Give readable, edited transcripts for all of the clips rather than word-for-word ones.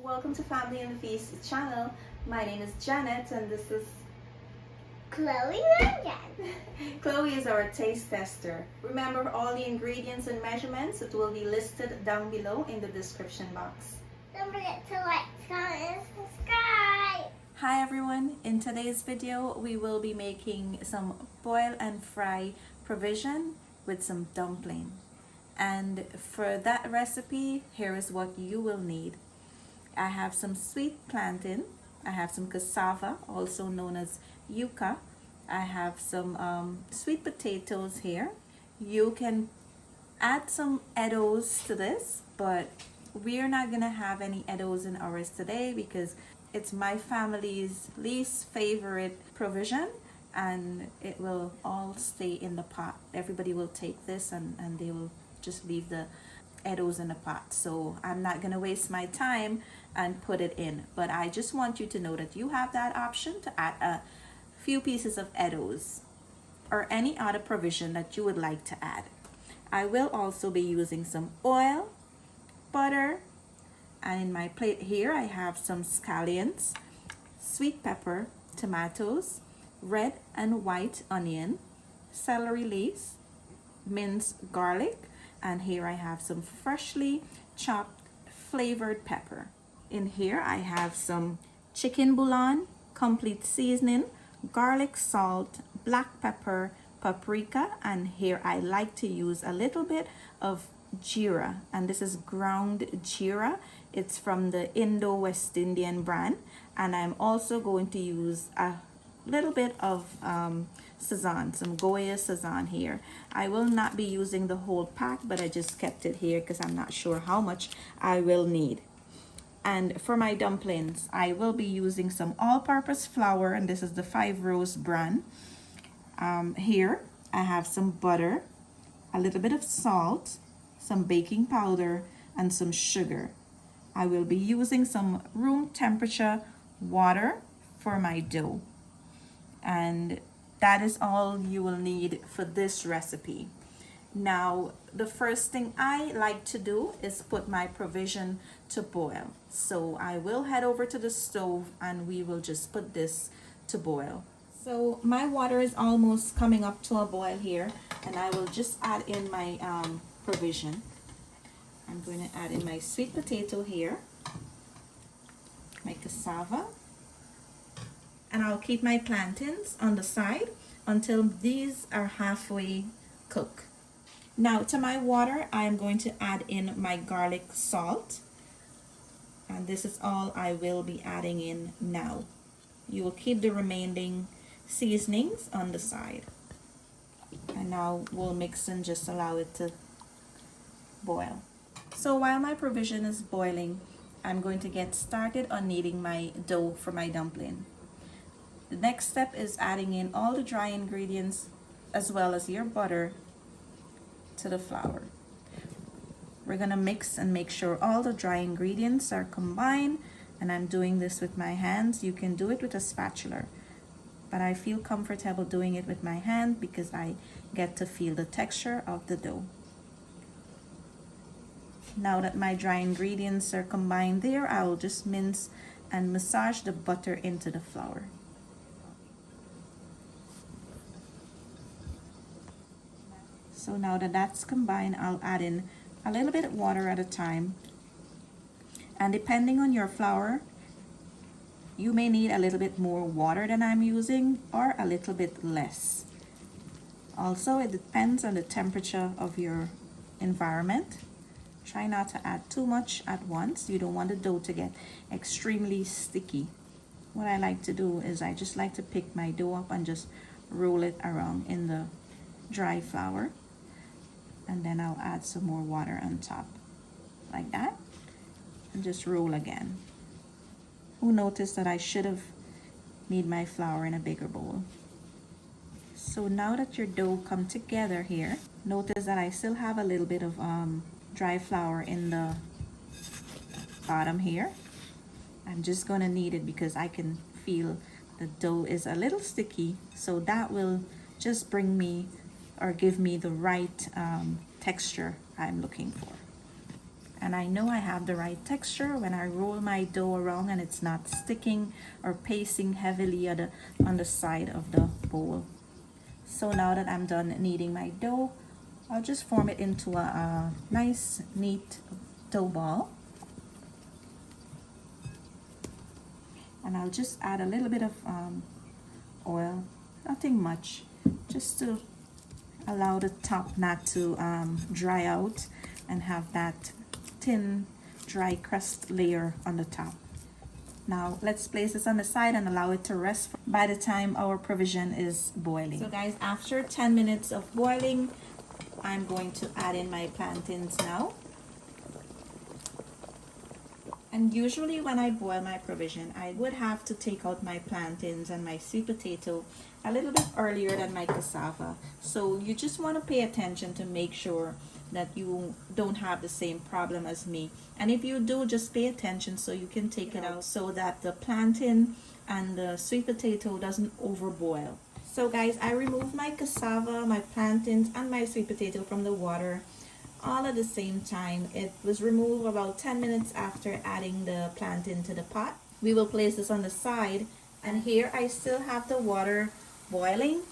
Welcome to Family and the Feast channel. My name is Janet and this is Chloe again. Chloe is our taste tester. Remember all the ingredients and measurements, it will be listed down below in the description box. Don't forget to like, comment, and subscribe. Hi everyone, in today's video we will be making some boil and fry provision with some dumpling. And for that recipe, here is what you will need. I have some sweet plantain, I have some cassava, also known as yuca. I have some sweet potatoes here. You can add some eddos to this, but we're not gonna have any eddos in ours today because it's my family's least favorite provision, and it will all stay in the pot. Everybody will take this and they will just leave the eddos in the pot. So I'm not gonna waste my time and put it in, but I just want you to know that you have that option to add a few pieces of eddos or any other provision that you would like to add. I will also be using some oil, butter, and in my plate here I have some scallions, sweet pepper, tomatoes, red and white onion, celery leaves, minced garlic, and here I have some freshly chopped flavored pepper. In here I have some chicken bouillon, complete seasoning, garlic salt, black pepper, paprika, and here I like to use a little bit of Geera, and this is ground Geera. It's from the Indo-West Indian brand, and I'm also going to use a little bit of Sazon, some Goya Sazon here. I will not be using the whole pack, but I just kept it here because I'm not sure how much I will need. And for my dumplings, I will be using some all-purpose flour, and this is the 5 Rose brand. Here I have some butter, a little bit of salt, some baking powder, and some sugar. I will be using some room temperature water for my dough. And that is all you will need for this recipe. Now, the first thing I like to do is put my provision to boil. So I will head over to the stove and we will just put this to boil. So my water is almost coming up to a boil here, and I will just add in my provision. I'm going to add in my sweet potato here, my cassava, and I'll keep my plantains on the side until these are halfway cooked. Now to my water, I'm going to add in my garlic salt, and this is all I will be adding in now. You will keep the remaining seasonings on the side. And now we'll mix and just allow it to boil. So while my provision is boiling, I'm going to get started on kneading my dough for my dumpling. The next step is adding in all the dry ingredients as well as your butter to the flour. We're gonna mix and make sure all the dry ingredients are combined, and I'm doing this with my hands. You can do it with a spatula, but I feel comfortable doing it with my hand because I get to feel the texture of the dough. Now that my dry ingredients are combined there, I will just mince and massage the butter into the flour. So now that that's combined, I'll add in a little bit of water at a time. And depending on your flour, you may need a little bit more water than I'm using or a little bit less. Also, it depends on the temperature of your environment. Try not to add too much at once. You don't want the dough to get extremely sticky. What I like to do is I just like to pick my dough up and just roll it around in the dry flour. And then I'll add some more water on top, like that, and just roll again. Who noticed that I should have made my flour in a bigger bowl? So now that your dough come together here, notice that I still have a little bit of dry flour in the bottom here. I'm just gonna knead it because I can feel the dough is a little sticky, so that will just bring me or give me the right texture I'm looking for. and I know I have the right texture when I roll my dough around and it's not sticking or pasting heavily on the side of the bowl. So now that I'm done kneading my dough, I'll just form it into a nice neat dough ball. And I'll just add a little bit of oil, nothing much, just to allow the top not to dry out and have that thin dry crust layer on the top. Now let's place this on the side and allow it to rest by the time our provision is boiling. So guys, after 10 minutes of boiling, I'm going to add in my plantains now. And usually when I boil my provision, I would have to take out my plantains and my sweet potato a little bit earlier than my cassava. So you just want to pay attention to make sure that you don't have the same problem as me. And if you do, just pay attention so you can take it out so that the plantain and the sweet potato doesn't overboil. So guys, I removed my cassava, my plantains, and my sweet potato from the water all at the same time. It was removed about 10 minutes after adding the plantain to the pot. We will place this on the side, and here I still have the water boiling.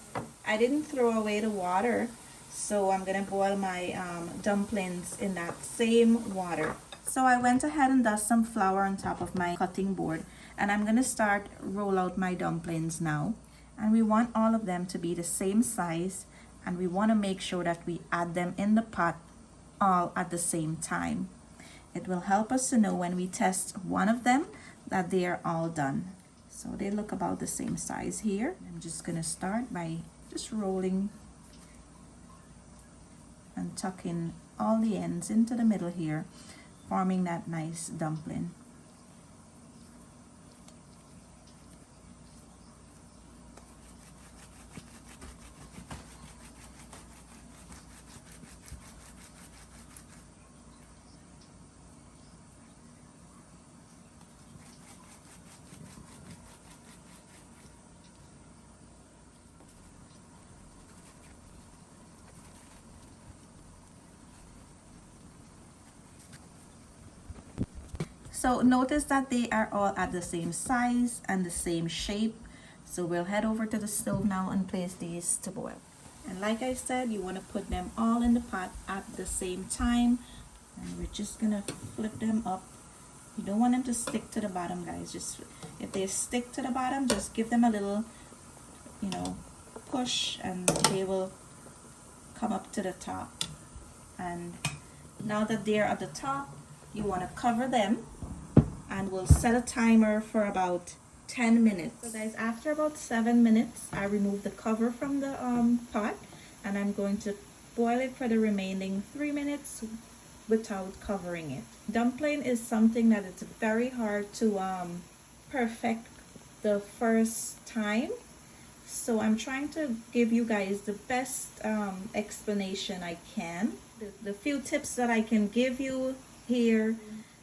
I didn't throw away the water, so I'm gonna boil my dumplings in that same water. So I went ahead and dusted some flour on top of my cutting board, and I'm gonna start roll out my dumplings now. And we want all of them to be the same size, and we want to make sure that we add them in the pot all at the same time. It will help us to know when we test one of them that they are all done. So they look about the same size here. I'm just gonna start by just rolling and tucking all the ends into the middle here, forming that nice dumpling. So notice that they are all at the same size and the same shape. So we'll head over to the stove now and place these to boil. And like I said, you want to put them all in the pot at the same time. And we're just gonna flip them up. You don't want them to stick to the bottom, guys. Just if they stick to the bottom, just give them a little, push, and they will come up to the top. And now that they're at the top, you want to cover them, and we'll set a timer for about 10 minutes. So guys, after about 7 minutes, I remove the cover from the pot, and I'm going to boil it for the remaining 3 minutes without covering it. Dumpling is something that it's very hard to perfect the first time. So I'm trying to give you guys the best explanation I can. The few tips that I can give you here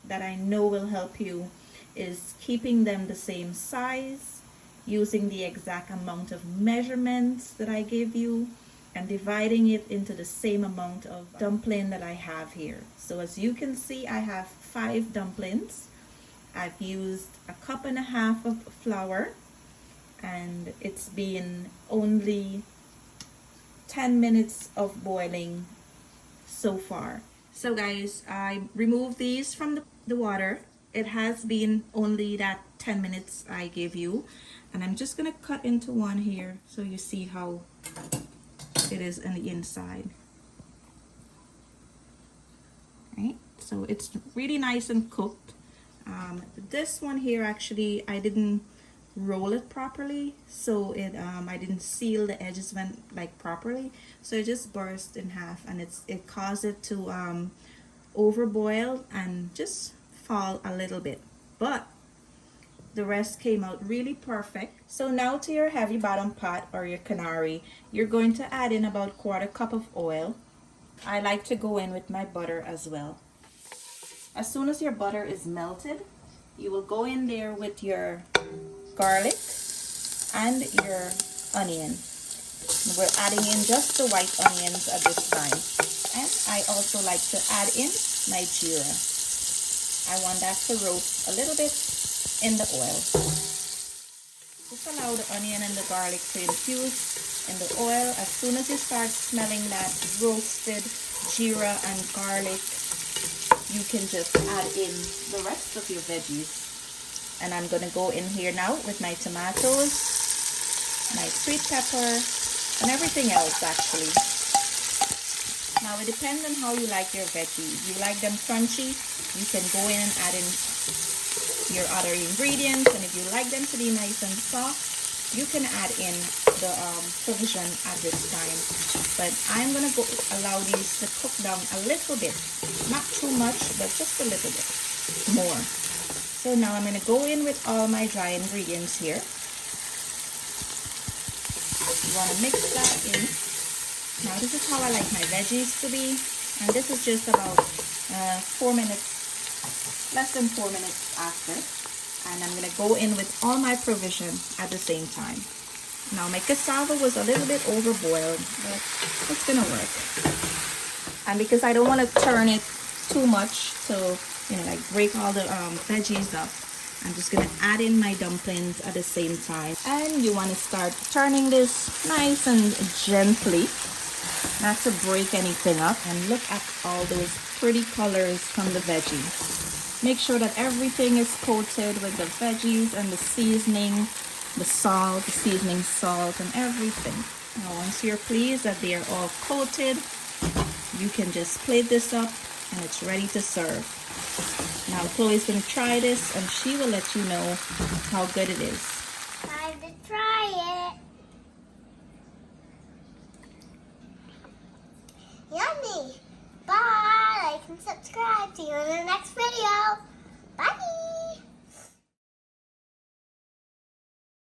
that I know will help you is keeping them the same size, using the exact amount of measurements that I give you, and dividing it into the same amount of dumpling that I have here. So as you can see, I have 5 dumplings. I've used 1.5 cups of flour, and it's been only 10 minutes of boiling so far. So guys, I removed these from the water. It has been only that 10 minutes I gave you, and I'm just gonna cut into one here so you see how it is on the inside. Right, so it's really nice and cooked. This one here, actually I didn't roll it properly, so it I didn't seal the edges properly, so it just burst in half, and it caused it to overboil and just fall a little bit, but the rest came out really perfect. So now to your heavy bottom pot or your canary, you're going to add in about 1/4 cup of oil. I like to go in with my butter as well. As soon as your butter is melted, you will go in there with your garlic and your onion. We're adding in just the white onions at this time. And I also like to add in my jeera. So I want that to roast a little bit in the oil. Just allow the onion and the garlic to infuse in the oil. As soon as you start smelling that roasted jeera and garlic, you can just add in the rest of your veggies. And I'm going to go in here now with my tomatoes, my sweet pepper, and everything else actually. Now it depends on how you like your veggies. If you like them crunchy, you can go in and add in your other ingredients, and if you like them to be nice and soft, you can add in the provision at this time. But I'm gonna allow these to cook down a little bit, not too much, but just a little bit more. So now I'm gonna go in with all my dry ingredients here. You wanna mix that in. Now this is how I like my veggies to be, and this is just about 4 minutes, less than 4 minutes after, and I'm going to go in with all my provision at the same time. Now my cassava was a little bit overboiled, but it's going to work. And because I don't want to turn it too much to, like break all the veggies up, I'm just going to add in my dumplings at the same time. And you want to start turning this nice and gently, not to break anything up. And look at all those pretty colors from the veggies. Make sure that everything is coated with the veggies and the seasoning, the salt, the seasoning salt, and everything. Now once you're pleased that they are all coated, you can just plate this up and it's ready to serve. Now Chloe's going to try this and she will let you know how good it is. Time to try it. Yummy. Bye. Like and subscribe. See you in the next video. Bye.